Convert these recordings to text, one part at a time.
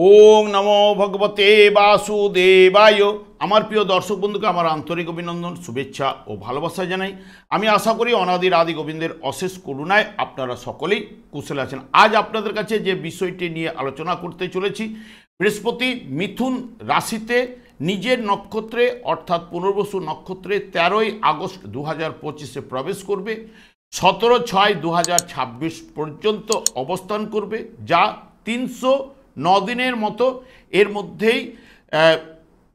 ওং নমো ভগবতে বাসুদেবায়। আমার প্রিয় দর্শক বন্ধুকে আমার আন্তরিক অভিনন্দন, শুভেচ্ছা ও ভালোবাসা জানাই। আমি আশা করি অনাদির আদি গোবিন্দের অশেষ করুণায় আপনারা সকলেই কুশলে আছেন। আজ আপনাদের কাছে যে বিষয়টি নিয়ে আলোচনা করতে চলেছি, বৃহস্পতি মিথুন রাশিতে নিজের নক্ষত্রে অর্থাৎ পুনর্বসু নক্ষত্রে 13ই আগস্ট 2025-এ প্রবেশ করবে, 17/6/2026 পর্যন্ত অবস্থান করবে, যা 309 দিনের মতো। এর মধ্যেই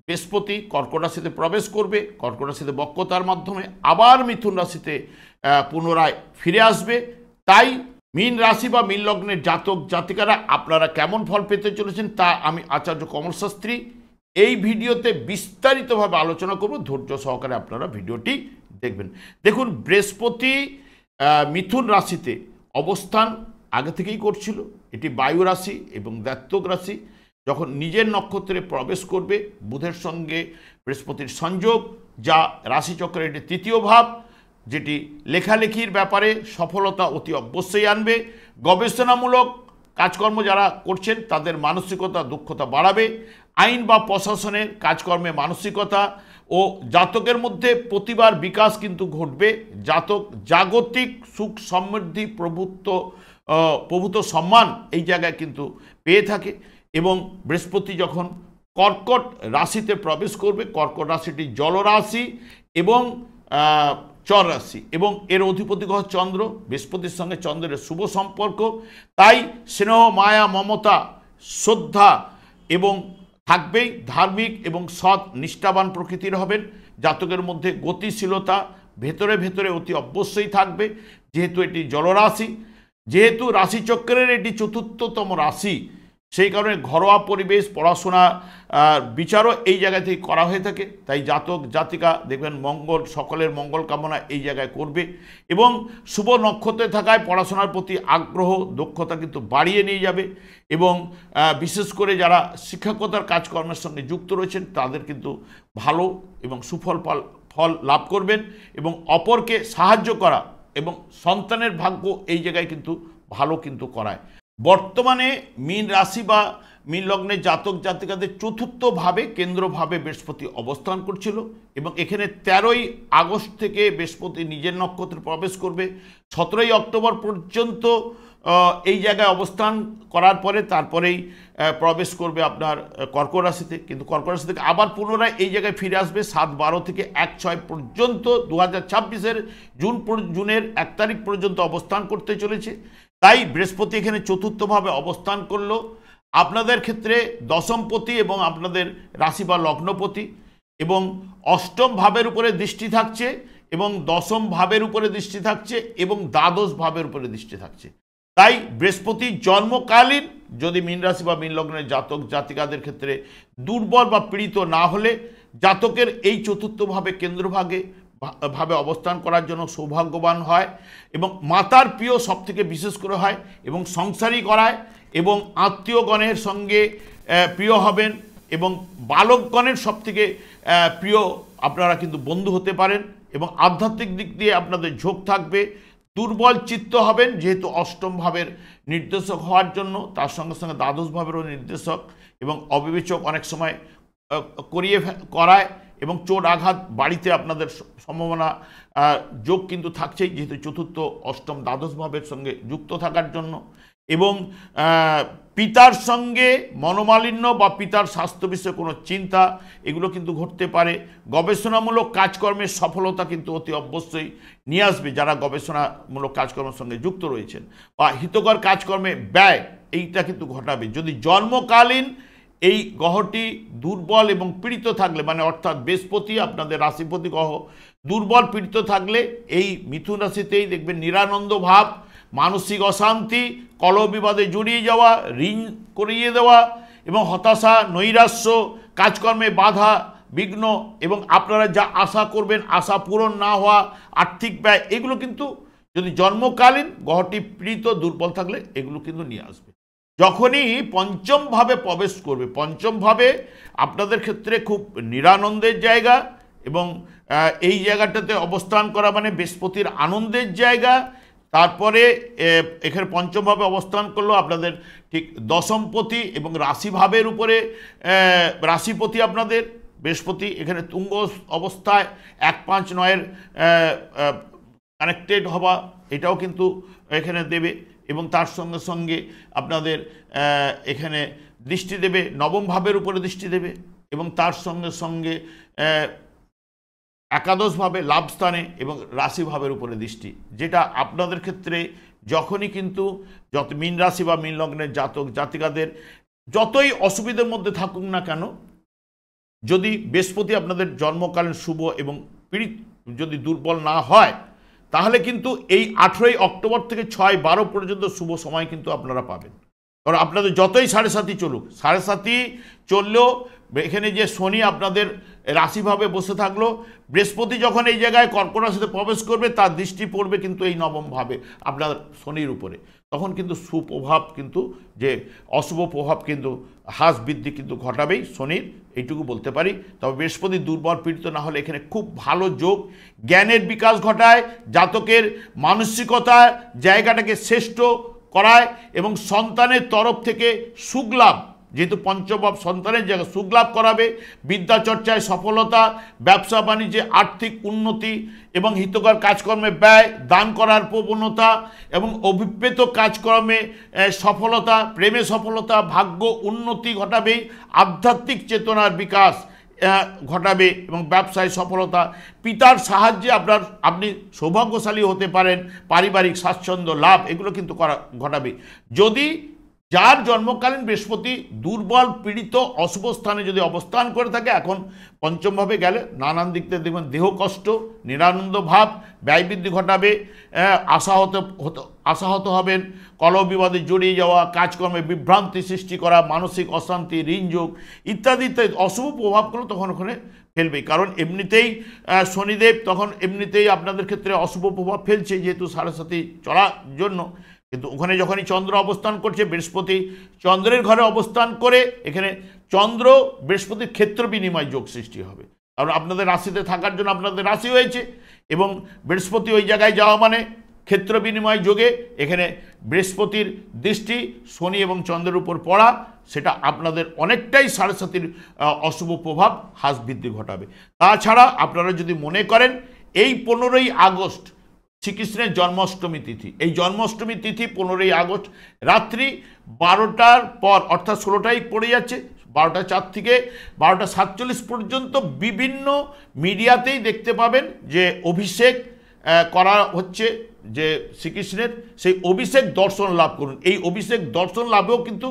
বৃহস্পতি কর্কট রাশিতে প্রবেশ করবে, কর্কট রাশিতে বক্রতার মাধ্যমে আবার মিথুন রাশিতে পুনরায় ফিরে আসবে। তাই মীন রাশি বা মীন লগ্নের জাতক জাতিকারা আপনারা কেমন ফল পেতে চলেছেন তা আমি আচার্য কমল শাস্ত্রী এই ভিডিওতে বিস্তারিতভাবে আলোচনা করব। ধৈর্য সহকারে আপনারা ভিডিওটি দেখবেন। দেখুন, বৃহস্পতি মিথুন রাশিতে অবস্থান আগে থেকেই করছিল। এটি বায়ু রাশি এবং দ্ব্যর্থক রাশি। যখন নিজের নক্ষত্রে প্রবেশ করবে, বুধের সঙ্গে বৃহস্পতির সংযোগ, যা রাশিচক্রের এটি তৃতীয় ভাব, যেটি লেখালেখির ব্যাপারে সফলতা অতি অবশ্যই আনবে। গবেষণামূলক কাজকর্ম যারা করছেন তাদের মানসিকতা দক্ষতা বাড়াবে। আইন বা প্রশাসনের কাজকর্মে মানসিকতা ও জাতকের মধ্যে প্রতিভার বিকাশ কিন্তু ঘটবে। জাতক জাগতিক সুখ সমৃদ্ধি প্রভূত সম্মান এই জায়গায় কিন্তু পেয়ে থাকে। এবং বৃহস্পতি যখন কর্কট রাশিতে প্রবেশ করবে, কর্কট রাশিটি জলরাশি এবং চর রাশি, এবং এর অধিপতি গ্রহ চন্দ্র, বৃহস্পতির সঙ্গে চন্দ্রের শুভ সম্পর্ক। তাই স্নেহ মায়া মমতা শ্রদ্ধা এবং থাকবেই। ধার্মিক এবং সৎ নিষ্ঠাবান প্রকৃতির হবেন। জাতকের মধ্যে গতিশীলতা ভেতরে ভেতরে অতি অবশ্যই থাকবে, যেহেতু এটি জলরাশি, যেহেতু রাশিচক্রের এটি চতুর্থতম রাশি, সেই কারণে ঘরোয়া পরিবেশ, পড়াশোনা বিচারও এই জায়গা থেকে করা হয়ে থাকে। তাই জাতক জাতিকা দেখবেন মঙ্গল, সকলের মঙ্গল কামনা এই জায়গায় করবে। এবং শুভ নক্ষত্রে থাকায় পড়াশোনার প্রতি আগ্রহ দক্ষতা কিন্তু বাড়িয়ে নিয়ে যাবে। এবং বিশেষ করে যারা শিক্ষকতার কাজকর্মের সঙ্গে যুক্ত রয়েছেন তাদের কিন্তু ভালো এবং সুফল ফল লাভ করবেন। এবং অপরকে সাহায্য করা এবং সন্তানের ভাগ্য এই জায়গায় কিন্তু ভালো কিন্তু করায়। বর্তমানে মীন রাশি বা মীন লগ্নের জাতক জাতিকাদের চতুর্থভাবে কেন্দ্রভাবে বৃহস্পতি অবস্থান করছিল, এবং এখানে 13ই আগস্ট থেকে বৃহস্পতি নিজের নক্ষত্রে প্রবেশ করবে। 17ই অক্টোবর পর্যন্ত এই জায়গায় অবস্থান করার পরে তারপরেই প্রবেশ করবে আপনার কর্কট রাশিতে। কিন্তু কর্কট রাশি থেকে আবার পুনরায় এই জায়গায় ফিরে আসবে 7/12 থেকে 1/6 পর্যন্ত 2026-এর জুনের 1 তারিখ পর্যন্ত অবস্থান করতে চলেছে। তাই বৃহস্পতি এখানে চতুর্থভাবে অবস্থান করলো। আপনাদের ক্ষেত্রে দশমপতি এবং আপনাদের রাশি বা লগ্নপতি এবং অষ্টম ভাবের উপরে দৃষ্টি থাকছে, এবং দশম ভাবের উপরে দৃষ্টি থাকছে, এবং দ্বাদশ ভাবের উপরে দৃষ্টি থাকছে। তাই বৃহস্পতি জন্মকালীন যদি মীন রাশি বা মীন লগ্নের জাতক জাতিকাদের ক্ষেত্রে দুর্বল বা পীড়িত না হলে, জাতকের এই চতুর্থভাবে কেন্দ্রভাগে অবস্থান করার জন্য সৌভাগ্যবান হয়, এবং মাতার প্রিয় সব থেকে বিশেষ করে হয়, এবং সংসারী করায়, এবং আত্মীয়গণের সঙ্গে প্রিয় হবেন, এবং বালকগণের সব থেকে প্রিয় আপনারা কিন্তু বন্ধু হতে পারেন, এবং আধ্যাত্মিক দিক দিয়ে আপনাদের ঝোঁক থাকবে। দুর্বল চিত্ত হবেন, যেহেতু অষ্টম ভাবের নির্দেশক হওয়ার জন্য, তার সঙ্গে সঙ্গে দ্বাদশ ভাবেরও নির্দেশক, এবং অবিবেচক অনেক সময় করায়, এবং চোট আঘাত বাড়িতে আপনাদের সম্ভাবনা যোগ কিন্তু থাকছেই, যেহেতু চতুর্থ অষ্টম দ্বাদশ ভাবের সঙ্গে যুক্ত থাকার জন্য। এবং পিতার সঙ্গে মনোমালিন্য বা পিতার স্বাস্থ্য বিষয়ে কোনো চিন্তা এগুলো কিন্তু ঘটতে পারে। গবেষণামূলক কাজকর্মের সফলতা কিন্তু অতি অবশ্যই নিয়ে আসবে যারা গবেষণামূলক কাজকর্মের সঙ্গে যুক্ত রয়েছেন, বা হিতকর কাজকর্মে ব্যয় এইটা কিন্তু ঘটাবে। যদি জন্মকালীন এই গ্রহটি দুর্বল এবং পীড়িত থাকলে, মানে অর্থাৎ বৃহস্পতি আপনাদের রাশিপতি গ্রহ দুর্বল পীড়িত থাকলে, এই মিথুন রাশিতেই দেখবেন নিরানন্দ ভাব, মানসিক অশান্তি, কলহ বিবাদে জড়িয়ে যাওয়া, ঋণ করিয়ে দেওয়া, এবং হতাশা, নৈরাশ্য, কাজকর্মে বাধা বিঘ্ন, এবং আপনারা যা আশা করবেন আশা পূরণ না হওয়া, আর্থিক ব্যয়, এগুলো কিন্তু যদি জন্মকালীন গ্রহটি পীড়িত দুর্বল থাকলে এগুলো কিন্তু নিয়ে আসবে। যখনই পঞ্চম ভাবে প্রবেশ করবে, পঞ্চম ভাবে আপনাদের ক্ষেত্রে খুব নিরানন্দের জায়গা, এবং এই জায়গাটাতে অবস্থান করা মানে বৃহস্পতির আনন্দের জায়গা। তারপরে এখানে পঞ্চমভাবে অবস্থান করলো আপনাদের ঠিক দশমপতি এবং রাশিভাবের উপরে রাশিপতি আপনাদের বৃহস্পতি এখানে তুঙ্গ অবস্থায় 1-5-9-এর কানেক্টেড হওয়া, এটাও কিন্তু এখানে দেবে। এবং তার সঙ্গে সঙ্গে আপনাদের এখানে দৃষ্টি দেবে, নবম ভাবের উপরে দৃষ্টি দেবে। এবং তার সঙ্গে সঙ্গে একাদশভাবে লাভস্থানে এবং রাশিভাবের উপরে দৃষ্টি, যেটা আপনাদের ক্ষেত্রে যখনই কিন্তু যত মীন রাশি বা মীন লগ্নের জাতক জাতিকাদের যতই অসুবিধার মধ্যে থাকুক না কেন, যদি বৃহস্পতি আপনাদের জন্মকালীন শুভ এবং পীড়িত যদি দুর্বল না হয়, তাহলে কিন্তু এই 18ই অক্টোবর থেকে 6-12 পর্যন্ত শুভ সময় কিন্তু আপনারা পাবেন। কারণ আপনাদের যতই 7.5 চলুক, 7.5 চললেও এখানে যে শনি আপনাদের রাশিভাবে বসে থাকলো, বৃহস্পতি যখন এই জায়গায় কর্কট রাশিতে প্রবেশ করবে তার দৃষ্টি পড়বে কিন্তু এই নবম ভাবে আপনার শনির উপরে, তখন কিন্তু সুপ্রভাব কিন্তু যে অশুভ প্রভাব কিন্তু হ্রাস বৃদ্ধি কিন্তু ঘটাবেই শনির, এইটুকু বলতে পারি। তবে বৃহস্পতি দুর্বল পীড়িত না হলে এখানে খুব ভালো যোগ, জ্ঞানের বিকাশ ঘটায়, জাতকের মানসিকতা জায়গাটাকে শ্রেষ্ঠ করায় এবং সন্তানের তরফ থেকে সুখলাভ, যেহেতু পঞ্চমভাব সন্তানের জায়গায় সুখলাভ করাবে, বিদ্যাচর্চায় সফলতা, ব্যবসা বাণিজ্যে আর্থিক উন্নতি এবং হিতকর কাজকর্মে ব্যয়, দান করার প্রবণতা এবং অভিপ্রেত কাজকর্মে সফলতা, প্রেমে সফলতা, ভাগ্য উন্নতি ঘটাবে, আধ্যাত্মিক চেতনার বিকাশ ঘটাবে এবং ব্যবসায় সফলতা, পিতার সাহায্যে আপনি সৌভাগ্যশালী হতে পারেন, পারিবারিক স্বাচ্ছন্দ্য লাভ এগুলো কিন্তু ঘটাবে। যদি যার জন্মকালীন বৃহস্পতি দুর্বল পীড়িত অশুভ স্থানে যদি অবস্থান করে থাকে, এখন পঞ্চমভাবে গেলে নানান দিক থেকে দেখবেন দেহ কষ্ট, নিরানন্দ ভাব, ব্যয় বৃদ্ধি ঘটাবে, আশাহত হবেন, কলহ বিবাদে জড়িয়ে যাওয়া, কাজকর্মে বিভ্রান্তি সৃষ্টি করা, মানসিক অশান্তি, ঋণযোগ ইত্যাদি ইত্যাদি অশুভ প্রভাবগুলো তখন ওখানে ফেলবে। কারণ এমনিতেই শনিদেব তখন এমনিতেই আপনাদের ক্ষেত্রে অশুভ প্রভাব ফেলছে, যেহেতু 7.5 চলার জন্য। কিন্তু ওখানে যখনই চন্দ্র অবস্থান করছে, বৃহস্পতি চন্দ্রের ঘরে অবস্থান করে, এখানে চন্দ্র বৃহস্পতির ক্ষেত্র বিনিময় যোগ সৃষ্টি হবে। কারণ আপনাদের রাশিতে থাকার জন্য আপনাদের রাশি হয়েছে এবং বৃহস্পতি ওই জায়গায় যাওয়া মানে ক্ষেত্র বিনিময় যোগে এখানে বৃহস্পতির দৃষ্টি শনি এবং চন্দ্রের উপর পড়া, সেটা আপনাদের অনেকটাই 7.5 অশুভ প্রভাব হ্রাস বৃদ্ধি ঘটাবে। তাছাড়া আপনারা যদি মনে করেন এই 15ই আগস্ট শ্রীকৃষ্ণের জন্মাষ্টমী তিথি, এই জন্মাষ্টমী তিথি 15ই আগস্ট রাত্রি 12টার পর, অর্থাৎ 16 তারিখ পড়ে যাচ্ছে, 12টা 4 থেকে 12টা 47 পর্যন্ত বিভিন্ন মিডিয়াতেই দেখতে পাবেন যে অভিষেক করা হচ্ছে যে শ্রীকৃষ্ণের, সেই অভিষেক দর্শন লাভ করুন। এই অভিষেক দর্শন লাভেও কিন্তু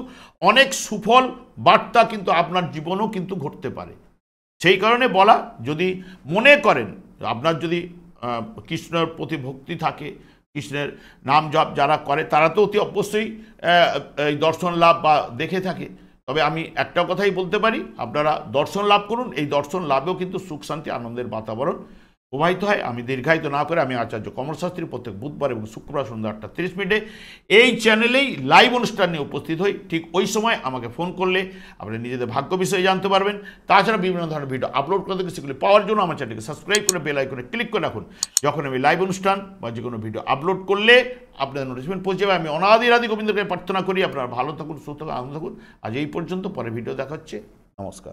অনেক সুফল বার্তা কিন্তু আপনার জীবনেও কিন্তু ঘটতে পারে। সেই কারণে বলা, যদি মনে করেন আপনার যদি কৃষ্ণের প্রতি ভক্তি থাকে, কৃষ্ণের নাম জপ যারা করে তারা তো অতি অবশ্যই এই দর্শন লাভ বা দেখে থাকে। তবে আমি একটা কথাই বলতে পারি, আপনারা দর্শন লাভ করুন, এই দর্শন লাভেও কিন্তু সুখ শান্তি আনন্দের বাতাবরণ প্রবাহিত হয়। আমি দীর্ঘায়িত না করে আমি আচার্য কমল শাস্ত্রী প্রত্যেক বুধবার এবং শুক্রবার সন্ধ্যা 8:30 এই চ্যানেলেই লাইভ অনুষ্ঠান নিয়ে উপস্থিত হই। ঠিক ওই সময় আমাকে ফোন করলে আপনারা নিজেদের ভাগ্য বিষয়ে জানতে পারবেন। তাছাড়া বিভিন্ন ধরনের ভিডিও আপলোড করে থেকে সেগুলি পাওয়ার জন্য আমার চ্যানেলকে সাবস্ক্রাইব করে বেল আইকনে ক্লিক করে রাখুন। যখন আমি লাইভ অনুষ্ঠান বা যে কোনো ভিডিও আপলোড করলে আপনাদের নোটিফিকেশন পৌঁছে যাবে। আমি অনাদি গোবিন্দকে প্রার্থনা করি আপনারা ভালো থাকুন, সুস্থ থাকুন, আনন্দ থাকুন। আজ এই পর্যন্ত, পরে ভিডিও দেখা হচ্ছে। নমস্কার।